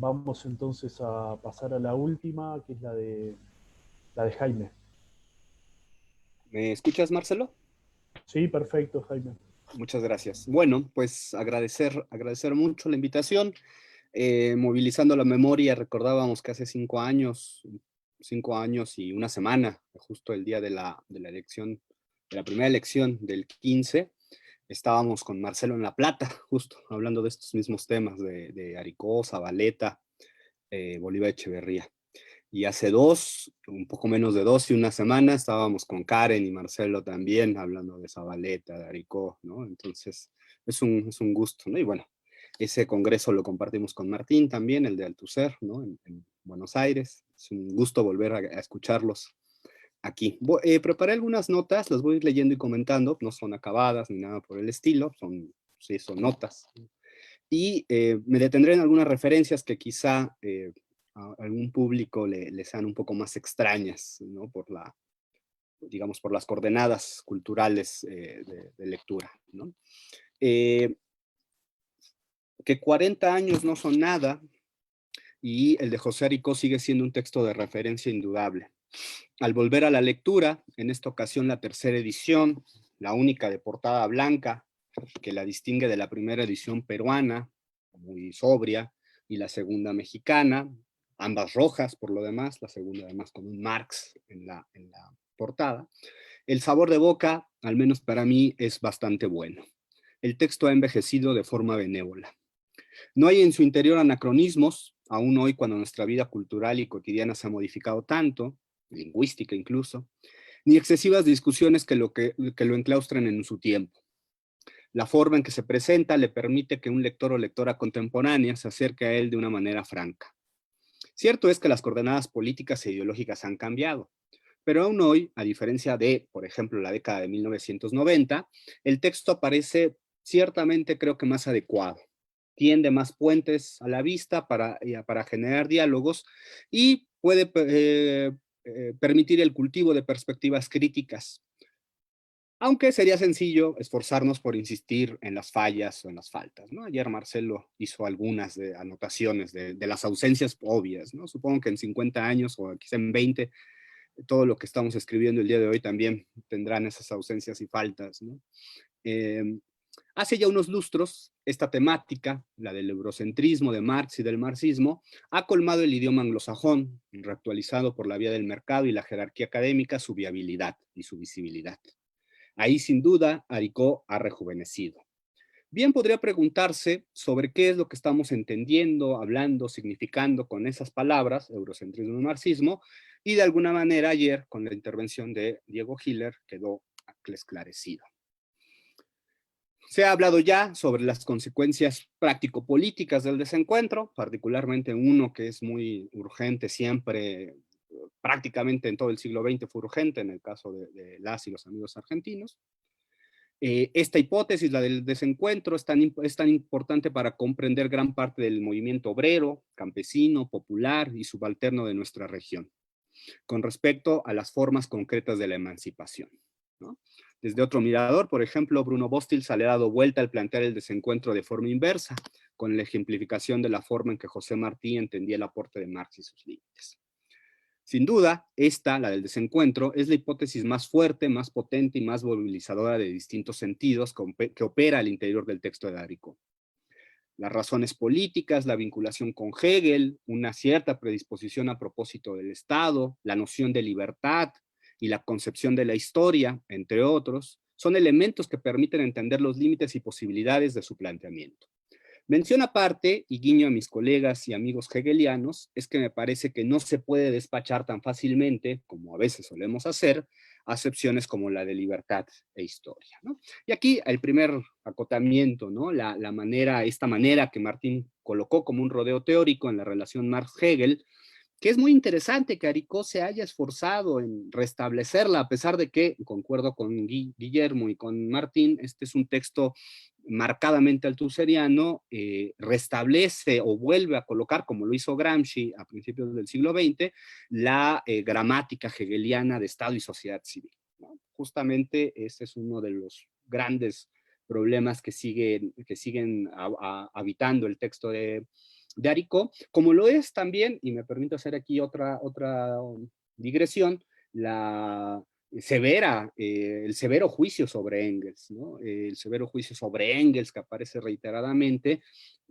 Vamos entonces a pasar a la última, que es la de Jaime. ¿Me escuchas, Marcelo? Sí, perfecto, Jaime. Muchas gracias. Bueno, pues agradecer mucho la invitación. Movilizando la memoria, recordábamos que hace 5 años, 5 años y una semana, justo el día de la elección, de la primera elección del 15, estábamos con Marcelo en La Plata, justo hablando de estos mismos temas, de Aricó, Zabaleta, Bolívar Echeverría. Y hace un poco menos de dos y una semana, estábamos con Karen y Marcelo también, hablando de Zabaleta, de Aricó, ¿no? Entonces, es un gusto, ¿no? Y bueno, ese congreso lo compartimos con Martín también, el de Althusser, ¿no? En Buenos Aires. Es un gusto volver a escucharlos aquí. Preparé algunas notas, las voy a ir leyendo y comentando, no son acabadas ni nada por el estilo, sí, son notas. Y me detendré en algunas referencias que quizá a algún público le sean un poco más extrañas, ¿no? Digamos, por las coordenadas culturales de lectura, ¿no? Eh, que 40 años no son nada y el de José Aricó sigue siendo un texto de referencia indudable. Al volver a la lectura, en esta ocasión la tercera edición, la única de portada blanca, que la distingue de la primera edición peruana, muy sobria, y la segunda mexicana, ambas rojas por lo demás, la segunda además con un Marx en la portada. El sabor de boca, al menos para mí, es bastante bueno. El texto ha envejecido de forma benévola. No hay en su interior anacronismos, aún hoy cuando nuestra vida cultural y cotidiana se ha modificado tanto, lingüística incluso, ni excesivas discusiones que lo enclaustren en su tiempo. La forma en que se presenta le permite que un lector o lectora contemporánea se acerque a él de una manera franca. Cierto es que las coordenadas políticas e ideológicas han cambiado, pero aún hoy, a diferencia de, por ejemplo, la década de 1990, el texto aparece ciertamente creo que más adecuado. Tiende más puentes a la vista para generar diálogos y puede permitir el cultivo de perspectivas críticas, aunque sería sencillo esforzarnos por insistir en las fallas o en las faltas, ¿no? Ayer Marcelo hizo algunas anotaciones de las ausencias obvias, ¿no? Supongo que en 50 años o quizá en 20, todo lo que estamos escribiendo el día de hoy también tendrán esas ausencias y faltas, ¿no? Eh, Hace ya unos lustros, esta temática, la del eurocentrismo de Marx y del marxismo, ha colmado el idioma anglosajón, reactualizado por la vía del mercado y la jerarquía académica, su viabilidad y su visibilidad. Ahí, sin duda, Aricó ha rejuvenecido. Bien podría preguntarse sobre qué es lo que estamos entendiendo, hablando, significando con esas palabras, eurocentrismo y marxismo, y de alguna manera ayer, con la intervención de Diego Hiller, quedó esclarecido. Se ha hablado ya sobre las consecuencias práctico-políticas del desencuentro, particularmente uno que es muy urgente siempre, prácticamente en todo el siglo XX fue urgente en el caso de las y los amigos argentinos. Esta hipótesis, la del desencuentro, es tan importante para comprender gran parte del movimiento obrero, campesino, popular y subalterno de nuestra región, con respecto a las formas concretas de la emancipación, ¿no? Desde otro mirador, por ejemplo, Bruno Bostil se le ha dado vuelta al plantear el desencuentro de forma inversa, con la ejemplificación de la forma en que José Martí entendía el aporte de Marx y sus límites. Sin duda, esta, la del desencuentro, es la hipótesis más fuerte, más potente y más movilizadora de distintos sentidos que opera al interior del texto de Aricó. Las razones políticas, la vinculación con Hegel, una cierta predisposición a propósito del Estado, la noción de libertad y la concepción de la historia, entre otros, son elementos que permiten entender los límites y posibilidades de su planteamiento. Mención aparte, y guiño a mis colegas y amigos hegelianos, es que me parece que no se puede despachar tan fácilmente, como a veces solemos hacer, acepciones como la de libertad e historia, ¿no? Y aquí el primer acotamiento, ¿no? Esta manera que Martín colocó como un rodeo teórico en la relación Marx-Hegel, que es muy interesante que Aricó se haya esforzado en restablecerla, a pesar de que, concuerdo con Guillermo y con Martín, este es un texto marcadamente altuseriano, restablece o vuelve a colocar, como lo hizo Gramsci a principios del siglo XX, la gramática hegeliana de Estado y sociedad civil, ¿no? Justamente ese es uno de los grandes problemas que siguen habitando el texto de Aricó, como lo es también, y me permito hacer aquí otra digresión, el severo juicio sobre Engels, ¿no? El severo juicio sobre Engels que aparece reiteradamente,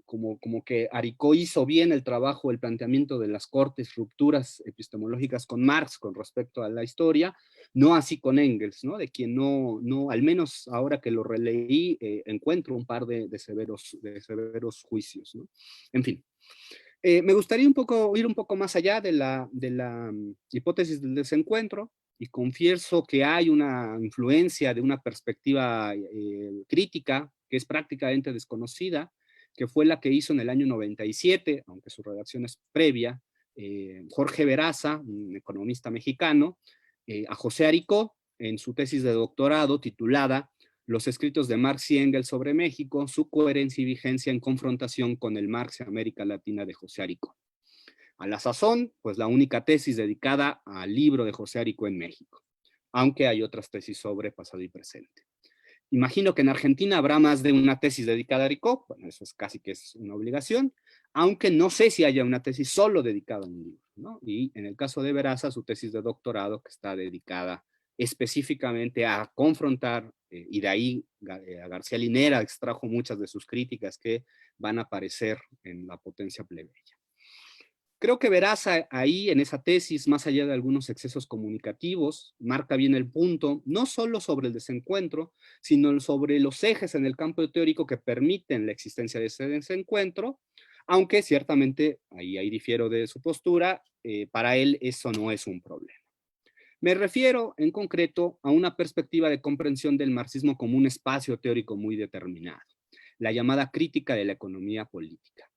como que Aricó hizo bien el trabajo, el planteamiento de las cortes rupturas epistemológicas con Marx con respecto a la historia, no así con Engels, ¿no? De quien al menos ahora que lo releí, encuentro un par de severos juicios, ¿no? En fin. Me gustaría ir un poco más allá de la hipótesis del desencuentro, y confieso que hay una influencia de una perspectiva crítica que es prácticamente desconocida, que fue la que hizo en el año 97, aunque su redacción es previa, Jorge Veraza, un economista mexicano, a José Aricó, en su tesis de doctorado titulada Los escritos de Marx y Engels sobre México, su coherencia y vigencia en confrontación con el Marx y América Latina de José Aricó. A la sazón, pues la única tesis dedicada al libro de José Aricó en México, aunque hay otras tesis sobre pasado y presente. Imagino que en Argentina habrá más de una tesis dedicada a Aricó, bueno, eso es casi que es una obligación, aunque no sé si haya una tesis solo dedicada a un libro, ¿no? Y en el caso de Veraza, su tesis de doctorado que está dedicada específicamente a confrontar, y de ahí a García Linera extrajo muchas de sus críticas que van a aparecer en La potencia plebeya. Creo que Veraza ahí en esa tesis, más allá de algunos excesos comunicativos, marca bien el punto, no solo sobre el desencuentro, sino sobre los ejes en el campo teórico que permiten la existencia de ese desencuentro, aunque ciertamente, ahí difiero de su postura, para él eso no es un problema. Me refiero en concreto a una perspectiva de comprensión del marxismo como un espacio teórico muy determinado, la llamada crítica de la economía política.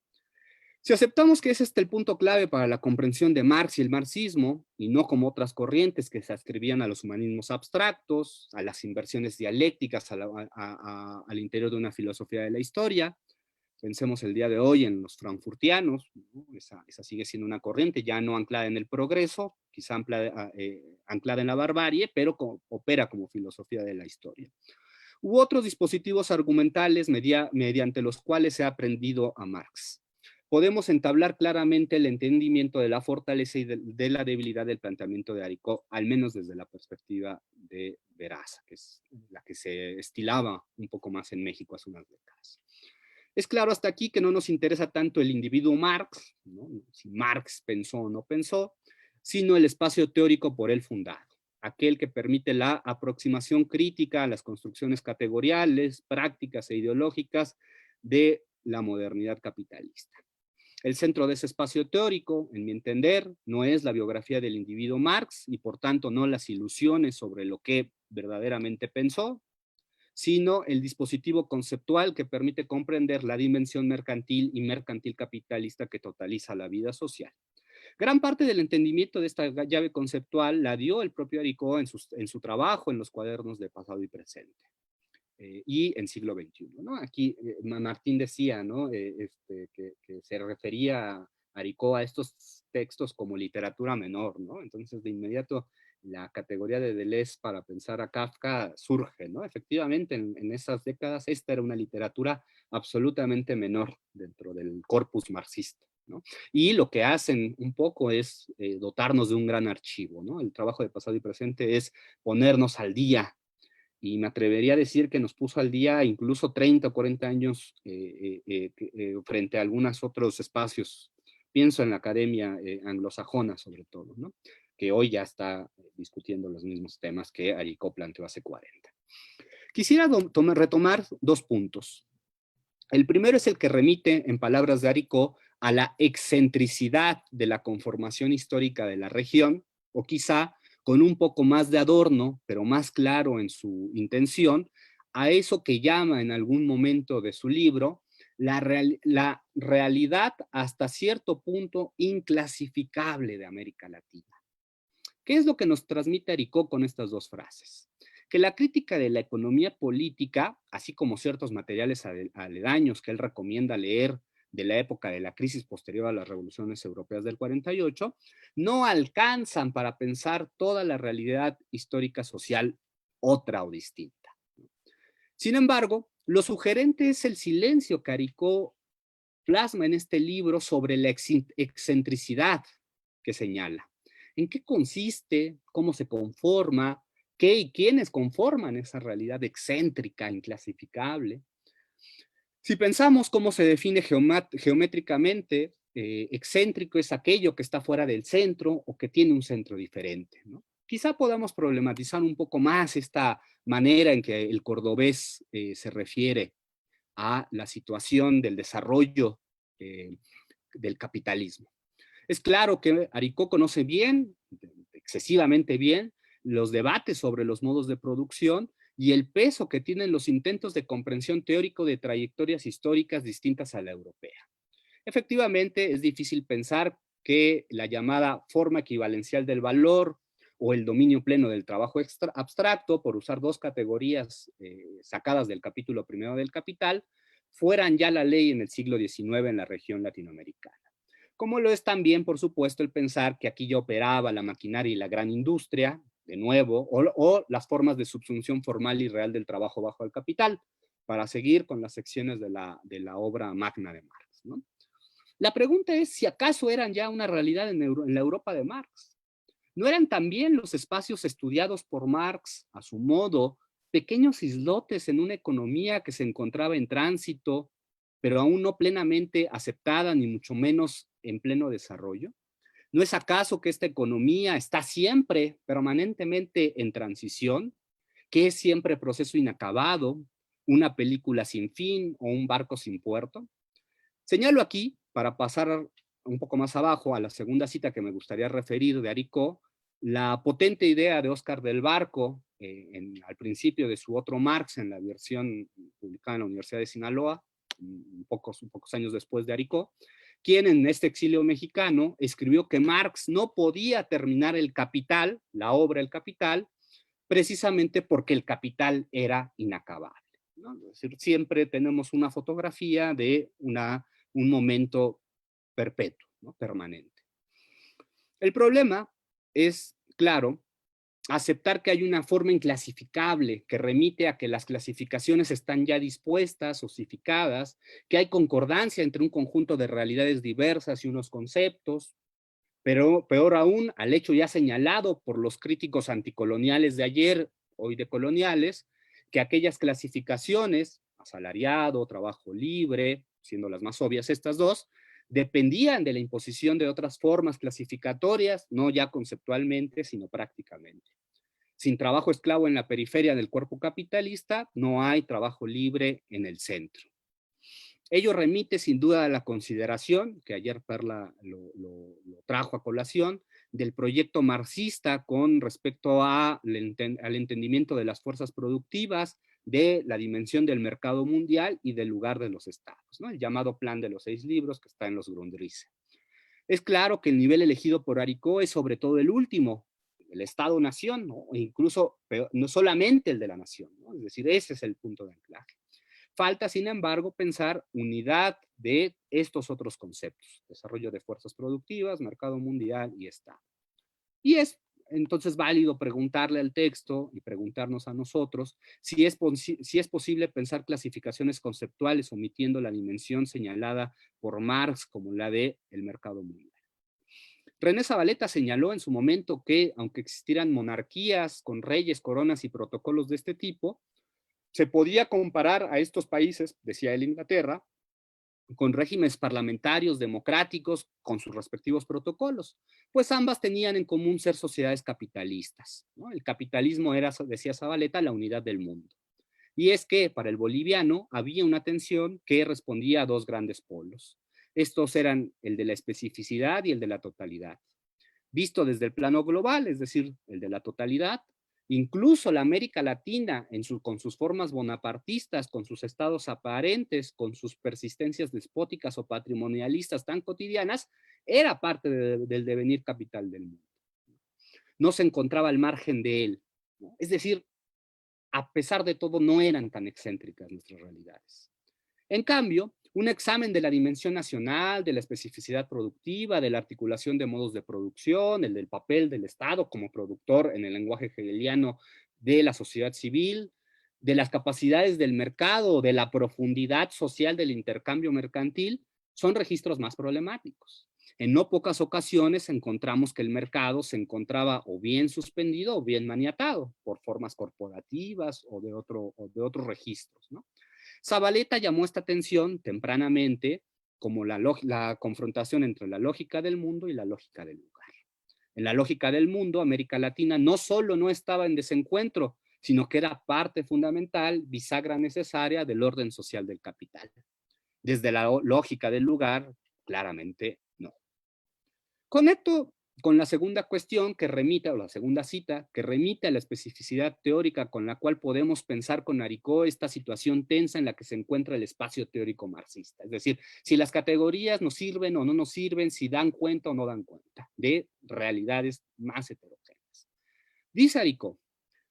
Si aceptamos que ese es el punto clave para la comprensión de Marx y el marxismo, y no como otras corrientes que se ascribían a los humanismos abstractos, a las inversiones dialécticas al interior de una filosofía de la historia, pensemos el día de hoy en los frankfurtianos, ¿no? Esa sigue siendo una corriente ya no anclada en el progreso, quizá anclada en la barbarie, pero opera como filosofía de la historia. U otros dispositivos argumentales mediante los cuales se ha aprendido a Marx. Podemos entablar claramente el entendimiento de la fortaleza y de la debilidad del planteamiento de Aricó, al menos desde la perspectiva de Veraza, que es la que se estilaba un poco más en México hace unas décadas. Es claro hasta aquí que no nos interesa tanto el individuo Marx, ¿no? Si Marx pensó o no pensó, sino el espacio teórico por él fundado, aquel que permite la aproximación crítica a las construcciones categoriales, prácticas e ideológicas de la modernidad capitalista. El centro de ese espacio teórico, en mi entender, no es la biografía del individuo Marx y por tanto no las ilusiones sobre lo que verdaderamente pensó, sino el dispositivo conceptual que permite comprender la dimensión mercantil y mercantil capitalista que totaliza la vida social. Gran parte del entendimiento de esta llave conceptual la dio el propio Aricó en su trabajo en los cuadernos de pasado y presente. Y en siglo XXI, ¿no? Aquí Martín decía, ¿no? Que se refería a Aricó a estos textos como literatura menor, ¿no? Entonces de inmediato la categoría de Deleuze para pensar a Kafka surge, ¿no? Efectivamente en esas décadas esta era una literatura absolutamente menor dentro del corpus marxista, ¿no? Y lo que hacen un poco es dotarnos de un gran archivo, ¿no? El trabajo de pasado y presente es ponernos al día, y me atrevería a decir que nos puso al día incluso 30 o 40 años frente a algunos otros espacios. Pienso en la academia anglosajona sobre todo, ¿no? Que hoy ya está discutiendo los mismos temas que Aricó planteó hace 40. Quisiera retomar dos puntos. El primero es el que remite, en palabras de Aricó, a la excentricidad de la conformación histórica de la región, o quizá con un poco más de adorno, pero más claro en su intención, a eso que llama en algún momento de su libro la realidad hasta cierto punto inclasificable de América Latina. ¿Qué es lo que nos transmite Aricó con estas dos frases? Que la crítica de la economía política, así como ciertos materiales aledaños que él recomienda leer de la época de la crisis posterior a las revoluciones europeas del 48, no alcanzan para pensar toda la realidad histórica social otra o distinta. Sin embargo, lo sugerente es el silencio que Aricó plasma en este libro sobre la excentricidad que señala. ¿En qué consiste? ¿Cómo se conforma? ¿Qué y quiénes conforman esa realidad excéntrica, inclasificable? Si pensamos cómo se define geométricamente, excéntrico es aquello que está fuera del centro o que tiene un centro diferente, ¿no? Quizá podamos problematizar un poco más esta manera en que el cordobés se refiere a la situación del desarrollo eh, del capitalismo. Es claro que Aricó conoce bien, excesivamente bien, los debates sobre los modos de producción y el peso que tienen los intentos de comprensión teórico de trayectorias históricas distintas a la europea. Efectivamente, es difícil pensar que la llamada forma equivalencial del valor o el dominio pleno del trabajo abstracto, por usar dos categorías sacadas del capítulo primero del Capital, fueran ya la ley en el siglo XIX en la región latinoamericana. Como lo es también, por supuesto, el pensar que aquí ya operaba la maquinaria y la gran industria, de nuevo, o las formas de subsunción formal y real del trabajo bajo el capital, para seguir con las secciones de la obra magna de Marx, ¿no? La pregunta es si acaso eran ya una realidad en la Europa de Marx. ¿No eran también los espacios estudiados por Marx, a su modo, pequeños islotes en una economía que se encontraba en tránsito, pero aún no plenamente aceptada, ni mucho menos en pleno desarrollo? ¿No es acaso que esta economía está siempre, permanentemente en transición, que es siempre proceso inacabado, una película sin fin o un barco sin puerto? Señalo aquí, para pasar un poco más abajo a la segunda cita que me gustaría referir de Aricó, la potente idea de Óscar del Barco, al principio de su otro Marx, en la versión publicada en la Universidad de Sinaloa, pocos años después de Aricó, quien en este exilio mexicano escribió que Marx no podía terminar el Capital, la obra El Capital, precisamente porque el Capital era inacabable, ¿no? Es decir, siempre tenemos una fotografía de un momento perpetuo, ¿no? Permanente. El problema es, claro, aceptar que hay una forma inclasificable que remite a que las clasificaciones están ya dispuestas, osificadas, que hay concordancia entre un conjunto de realidades diversas y unos conceptos, pero peor aún, al hecho ya señalado por los críticos anticoloniales de ayer, hoy decoloniales, que aquellas clasificaciones, asalariado, trabajo libre, siendo las más obvias estas dos, dependían de la imposición de otras formas clasificatorias, no ya conceptualmente, sino prácticamente. Sin trabajo esclavo en la periferia del cuerpo capitalista, no hay trabajo libre en el centro. Ello remite sin duda a la consideración, que ayer Perla lo trajo a colación, del proyecto marxista con respecto al entendimiento de las fuerzas productivas, de la dimensión del mercado mundial y del lugar de los estados, ¿no? El llamado plan de los 6 libros que está en los Grundrisse. Es claro que el nivel elegido por Aricó es sobre todo el último, el Estado-Nación, ¿no? E incluso no solamente el de la nación, ¿no? Es decir, ese es el punto de anclaje. Falta, sin embargo, pensar unidad de estos otros conceptos, desarrollo de fuerzas productivas, mercado mundial y Estado. Y es entonces válido preguntarle al texto y preguntarnos a nosotros si es posible pensar clasificaciones conceptuales omitiendo la dimensión señalada por Marx como la de el mercado mundial. René Zabaleta señaló en su momento que, aunque existieran monarquías con reyes, coronas y protocolos de este tipo, se podía comparar a estos países, decía él, Inglaterra, con regímenes parlamentarios democráticos con sus respectivos protocolos, pues ambas tenían en común ser sociedades capitalistas, ¿no? El capitalismo era, decía Zabaleta, la unidad del mundo. Y es que para el boliviano había una tensión que respondía a dos grandes polos. Estos eran el de la especificidad y el de la totalidad. Visto desde el plano global, es decir, el de la totalidad, incluso la América Latina, con sus formas bonapartistas, con sus estados aparentes, con sus persistencias despóticas o patrimonialistas tan cotidianas, era parte del devenir capital del mundo. No se encontraba al margen de él, ¿no? Es decir, a pesar de todo, no eran tan excéntricas nuestras realidades. En cambio, un examen de la dimensión nacional, de la especificidad productiva, de la articulación de modos de producción, el del papel del Estado como productor en el lenguaje hegeliano de la sociedad civil, de las capacidades del mercado, de la profundidad social del intercambio mercantil, son registros más problemáticos. En no pocas ocasiones encontramos que el mercado se encontraba o bien suspendido o bien maniatado por formas corporativas o de otros registros, ¿no? Zabaleta llamó esta atención tempranamente como la confrontación entre la lógica del mundo y la lógica del lugar. En la lógica del mundo, América Latina no solo no estaba en desencuentro, sino que era parte fundamental, bisagra necesaria del orden social del capital. Desde la lógica del lugar, claramente no. Conecto con la segunda cuestión que remite, o la segunda cita, que remite a la especificidad teórica con la cual podemos pensar con Aricó esta situación tensa en la que se encuentra el espacio teórico marxista. Es decir, si las categorías nos sirven o no nos sirven, si dan cuenta o no dan cuenta de realidades más heterogéneas. Dice Aricó,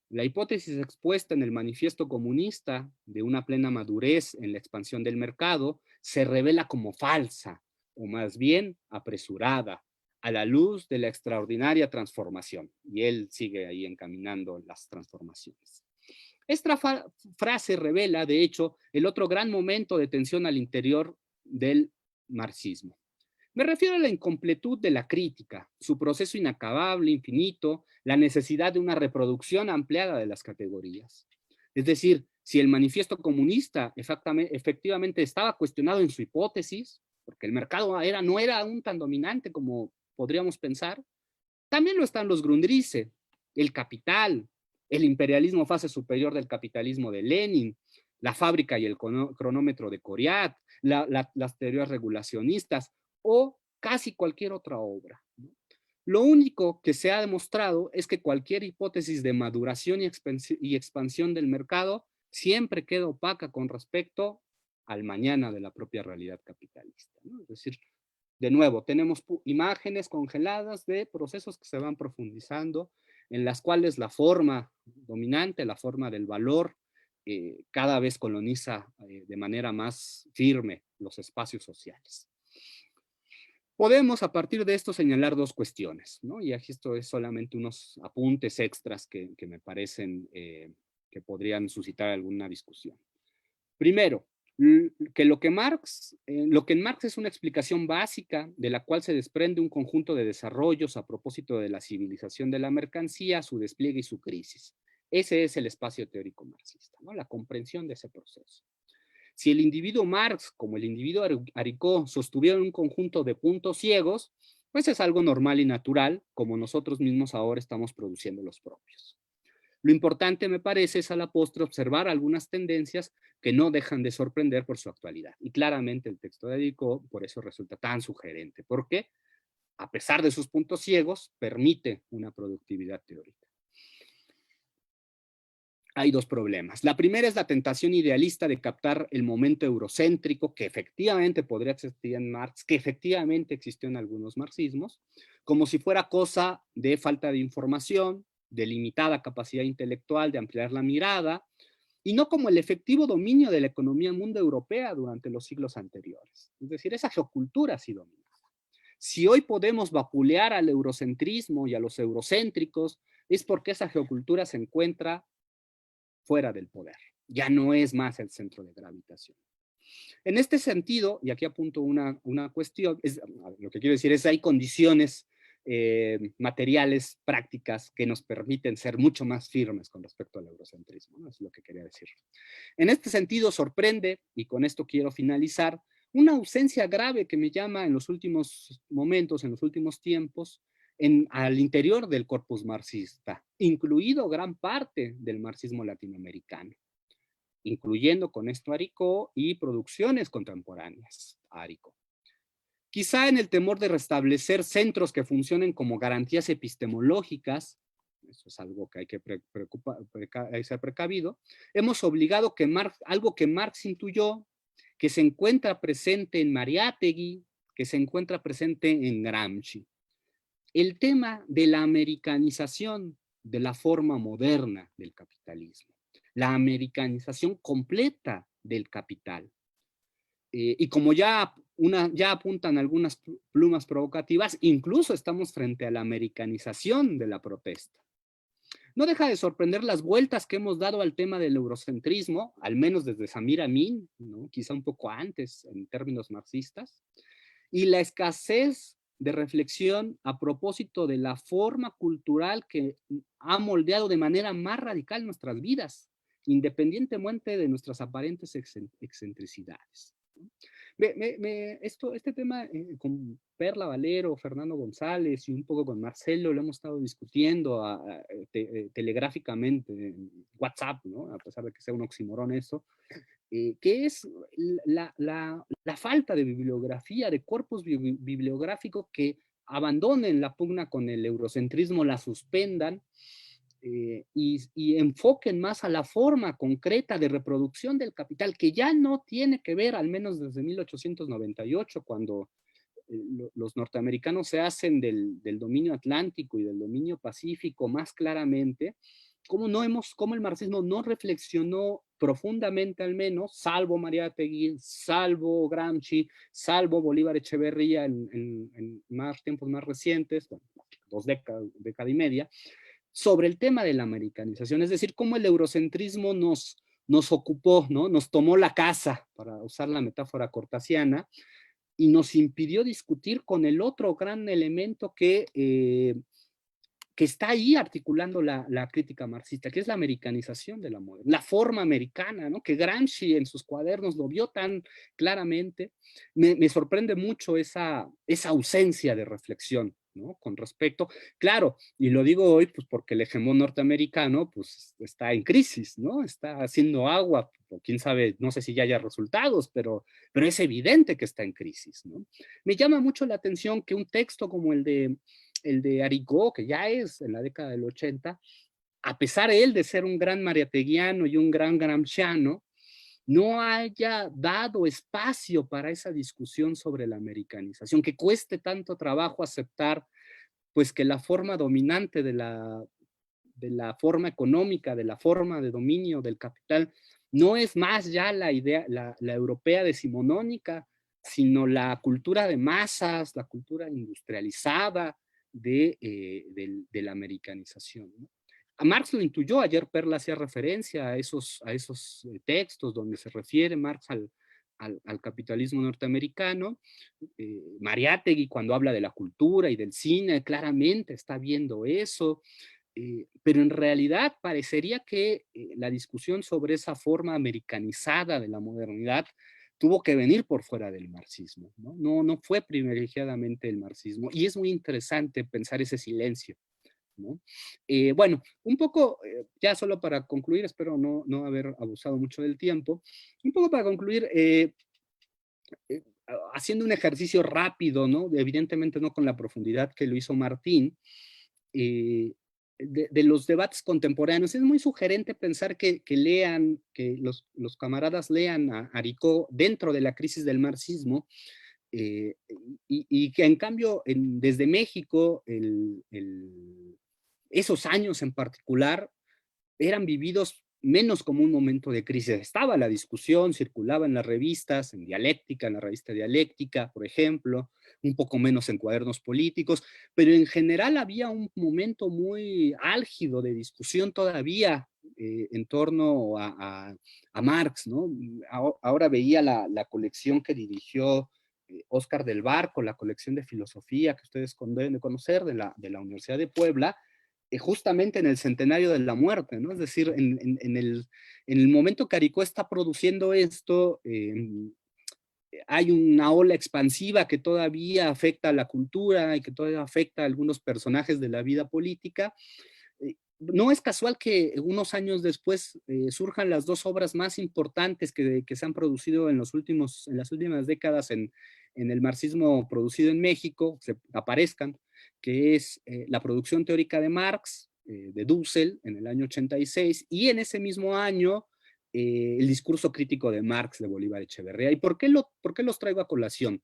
la hipótesis expuesta en el manifiesto comunista de una plena madurez en la expansión del mercado se revela como falsa, o más bien apresurada, a la luz de la extraordinaria transformación. Y él sigue ahí encaminando las transformaciones. Esta frase revela, de hecho, el otro gran momento de tensión al interior del marxismo. Me refiero a la incompletud de la crítica, su proceso inacabable, infinito, la necesidad de una reproducción ampliada de las categorías. Es decir, si el manifiesto comunista efectivamente estaba cuestionado en su hipótesis, porque el mercado no era aún tan dominante como podríamos pensar, también lo están los Grundrisse, el capital, el imperialismo fase superior del capitalismo de Lenin, la fábrica y el cronómetro de Coriat, las teorías regulacionistas o casi cualquier otra obra. Lo único que se ha demostrado es que cualquier hipótesis de maduración y expansión del mercado siempre queda opaca con respecto al mañana de la propia realidad capitalista, ¿no? Es decir, de nuevo, tenemos imágenes congeladas de procesos que se van profundizando, en las cuales la forma dominante, la forma del valor, cada vez coloniza de manera más firme los espacios sociales. Podemos a partir de esto señalar dos cuestiones, ¿no? Y aquí esto es solamente unos apuntes extras que me parecen que podrían suscitar alguna discusión. Primero, que lo que en Marx es una explicación básica de la cual se desprende un conjunto de desarrollos a propósito de la civilización de la mercancía, su despliegue y su crisis. Ese es el espacio teórico marxista, ¿no? La comprensión de ese proceso. Si el individuo Marx, como el individuo Aricó, sostuvieron un conjunto de puntos ciegos, pues es algo normal y natural, como nosotros mismos ahora estamos produciendo los propios. Lo importante, me parece, es a la postre observar algunas tendencias que no dejan de sorprender por su actualidad. Y claramente el texto de Aricó por eso resulta tan sugerente, porque a pesar de sus puntos ciegos, permite una productividad teórica. Hay dos problemas. La primera es la tentación idealista de captar el momento eurocéntrico que efectivamente podría existir en Marx, que efectivamente existió en algunos marxismos, como si fuera cosa de falta de información, de limitada capacidad intelectual de ampliar la mirada, y no como el efectivo dominio de la economía mundo europea durante los siglos anteriores. Es decir, esa geocultura ha sido dominada. Si hoy podemos vapulear al eurocentrismo y a los eurocéntricos, es porque esa geocultura se encuentra fuera del poder. Ya no es más el centro de gravitación. En este sentido, y aquí apunto una cuestión, lo que quiero decir es hay condiciones materiales, prácticas, que nos permiten ser mucho más firmes con respecto al eurocentrismo, ¿no? Es lo que quería decir. En este sentido, sorprende, y con esto quiero finalizar, una ausencia grave que me llama en los últimos momentos, en los últimos tiempos, al interior del corpus marxista, incluido gran parte del marxismo latinoamericano, incluyendo con esto a Aricó y producciones contemporáneas a Aricó. Quizá en el temor de restablecer centros que funcionen como garantías epistemológicas, eso es algo que hay que ser precavido, hemos obligado que algo que Marx intuyó, que se encuentra presente en Mariátegui, que se encuentra presente en Gramsci. El tema de la americanización de la forma moderna del capitalismo, la americanización completa del capital. Y como ya apuntan algunas plumas provocativas, incluso estamos frente a la americanización de la protesta. No deja de sorprender las vueltas que hemos dado al tema del eurocentrismo, al menos desde Samir Amin, ¿no? Quizá un poco antes en términos marxistas, y la escasez de reflexión a propósito de la forma cultural que ha moldeado de manera más radical nuestras vidas, independientemente de nuestras aparentes excentricidades. Este tema con Perla Valero, Fernando González y un poco con Marcelo lo hemos estado discutiendo telegráficamente en WhatsApp, ¿no? A pesar de que sea un oxímoron eso, que es la falta de bibliografía, de corpus bibliográfico que abandonen la pugna con el eurocentrismo, la suspendan, y enfoquen más a la forma concreta de reproducción del capital, que ya no tiene que ver, al menos desde 1898, cuando los norteamericanos se hacen del dominio atlántico y del dominio pacífico más claramente, cómo el marxismo no reflexionó profundamente, al menos, salvo Mariátegui, salvo Gramsci, salvo Bolívar Echeverría en más tiempos más recientes, bueno, 2 décadas, década y media, sobre el tema de la americanización, es decir, cómo el eurocentrismo nos ocupó, ¿no? Nos tomó la casa, para usar la metáfora cortasiana, y nos impidió discutir con el otro gran elemento que está ahí articulando la crítica marxista, que es la americanización de la moda, la forma americana, ¿no? Que Gramsci en sus cuadernos lo vio tan claramente. Me sorprende mucho esa ausencia de reflexión, ¿no? Con respecto, claro, y lo digo hoy pues porque el hegemón norteamericano pues está en crisis, ¿no? Está haciendo agua, o quién sabe, no sé si ya haya resultados, pero es evidente que está en crisis, ¿no? Me llama mucho la atención que un texto como el de Arigó, que ya es en la década del 80, a pesar él de ser un gran mariateguiano y un gran gramsciano, no haya dado espacio para esa discusión sobre la americanización, que cueste tanto trabajo aceptar pues que la forma dominante de la forma económica, de la forma de dominio del capital, no es más ya la idea, la europea decimonónica, sino la cultura de masas, la cultura industrializada de la americanización, ¿no? A Marx lo intuyó, ayer Perla hacía referencia a esos textos donde se refiere Marx al capitalismo norteamericano. Mariátegui, cuando habla de la cultura y del cine, claramente está viendo eso. Pero en realidad parecería que la discusión sobre esa forma americanizada de la modernidad tuvo que venir por fuera del marxismo, ¿no? No fue privilegiadamente el marxismo, y es muy interesante pensar ese silencio, ¿no? Bueno, un poco, ya solo para concluir, espero no haber abusado mucho del tiempo, un poco para concluir, haciendo un ejercicio rápido, ¿no? Evidentemente no con la profundidad que lo hizo Martín, de los debates contemporáneos. Es muy sugerente pensar que lean, que los camaradas lean a Aricó dentro de la crisis del marxismo, y que en cambio desde México esos años en particular eran vividos menos como un momento de crisis. Estaba la discusión, circulaba en las revistas, en Dialéctica, en la revista Dialéctica, por ejemplo, un poco menos en cuadernos políticos, pero en general había un momento muy álgido de discusión todavía en torno a Marx, ¿no? Ahora veía la colección que dirigió Óscar del Barco, la colección de filosofía que ustedes deben de conocer de la Universidad de Puebla, justamente en el centenario de la muerte, ¿no? Es decir, en el momento que Aricó está produciendo esto, hay una ola expansiva que todavía afecta a la cultura y que todavía afecta a algunos personajes de la vida política. No es casual que unos años después surjan las dos obras más importantes que se han producido en las últimas décadas en el marxismo producido en México, se aparezcan, que es la producción teórica de Marx, de Dussel, en el año 86, y en ese mismo año el discurso crítico de Marx de Bolívar Echeverría. ¿Y por qué los traigo a colación?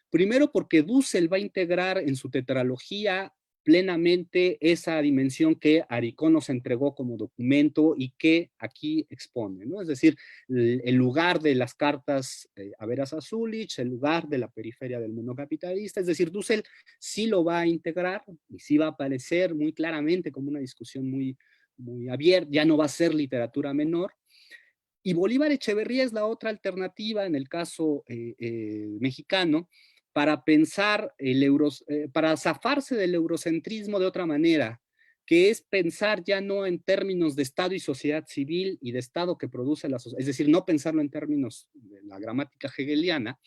Primero porque Dussel va a integrar en su tetralogía plenamente esa dimensión que Aricó nos entregó como documento y que aquí expone, ¿no? Es decir, el lugar de las cartas a Veras a Zulich, el lugar de la periferia del mundo capitalista, es decir, Dussel sí lo va a integrar y sí va a aparecer muy claramente como una discusión muy, muy abierta, ya no va a ser literatura menor. Y Bolívar Echeverría es la otra alternativa en el caso mexicano para pensar para zafarse del eurocentrismo de otra manera, que es pensar ya no en términos de Estado y sociedad civil y de Estado que produce la sociedad, es decir, no pensarlo en términos de la gramática hegeliana,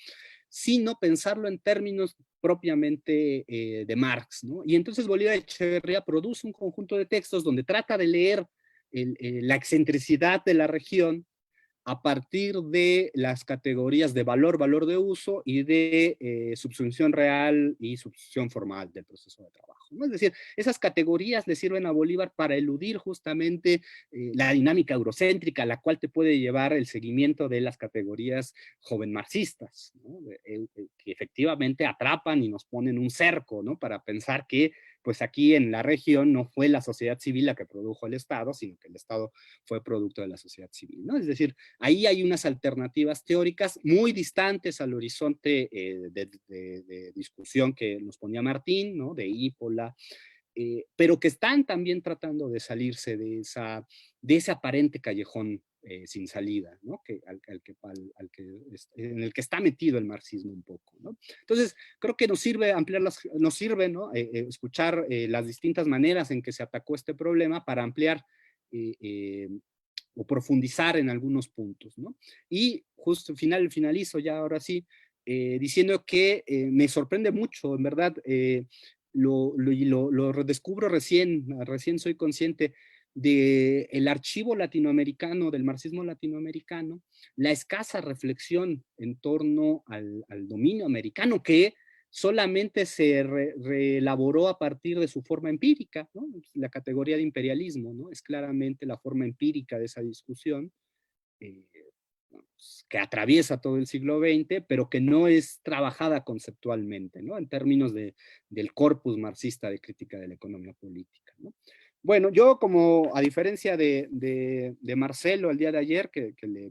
sino pensarlo en términos propiamente de Marx, ¿no? Y entonces Bolívar Echeverría produce un conjunto de textos donde trata de leer la excentricidad de la región a partir de las categorías de valor, valor de uso y de subsunción real y subsunción formal del proceso de trabajo, ¿no? Es decir, esas categorías le sirven a Bolívar para eludir justamente la dinámica eurocéntrica, a la cual te puede llevar el seguimiento de las categorías joven marxistas, ¿no? Que efectivamente atrapan y nos ponen un cerco, ¿no? Para pensar que pues aquí en la región no fue la sociedad civil la que produjo el Estado, sino que el Estado fue producto de la sociedad civil, ¿no? Es decir, ahí hay unas alternativas teóricas muy distantes al horizonte de discusión que nos ponía Martín, ¿no? De Ípola, pero que están también tratando de salirse de ese aparente callejón sin salida, ¿no? En el que está metido el marxismo un poco, ¿no? Entonces, creo que nos sirve nos sirve, ¿no? Escuchar las distintas maneras en que se atacó este problema para ampliar o profundizar en algunos puntos, ¿no? Y justo finalizo ya ahora sí, diciendo que me sorprende mucho, en verdad, lo redescubro recién soy consciente del archivo latinoamericano, del marxismo latinoamericano, la escasa reflexión en torno al dominio americano que solamente se reelaboró a partir de su forma empírica, ¿no? La categoría de imperialismo, ¿no? Es claramente la forma empírica de esa discusión, eh, que atraviesa todo el siglo XX, pero que no es trabajada conceptualmente, ¿no? En términos del corpus marxista de crítica de la economía política, ¿no? Bueno, yo como a diferencia de Marcelo el día de ayer, que le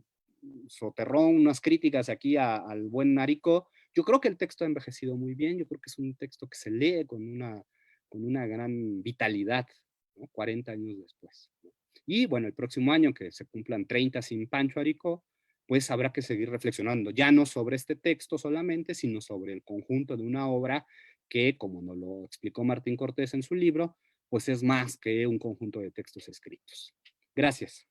soterró unas críticas aquí al buen Narico, yo creo que el texto ha envejecido muy bien, yo creo que es un texto que se lee con una gran vitalidad, ¿no? 40 años después, ¿no? Y bueno, el próximo año que se cumplan 30 sin Pancho Arico, pues habrá que seguir reflexionando, ya no sobre este texto solamente, sino sobre el conjunto de una obra que, como nos lo explicó Martín Cortés en su libro, pues es más que un conjunto de textos escritos. Gracias.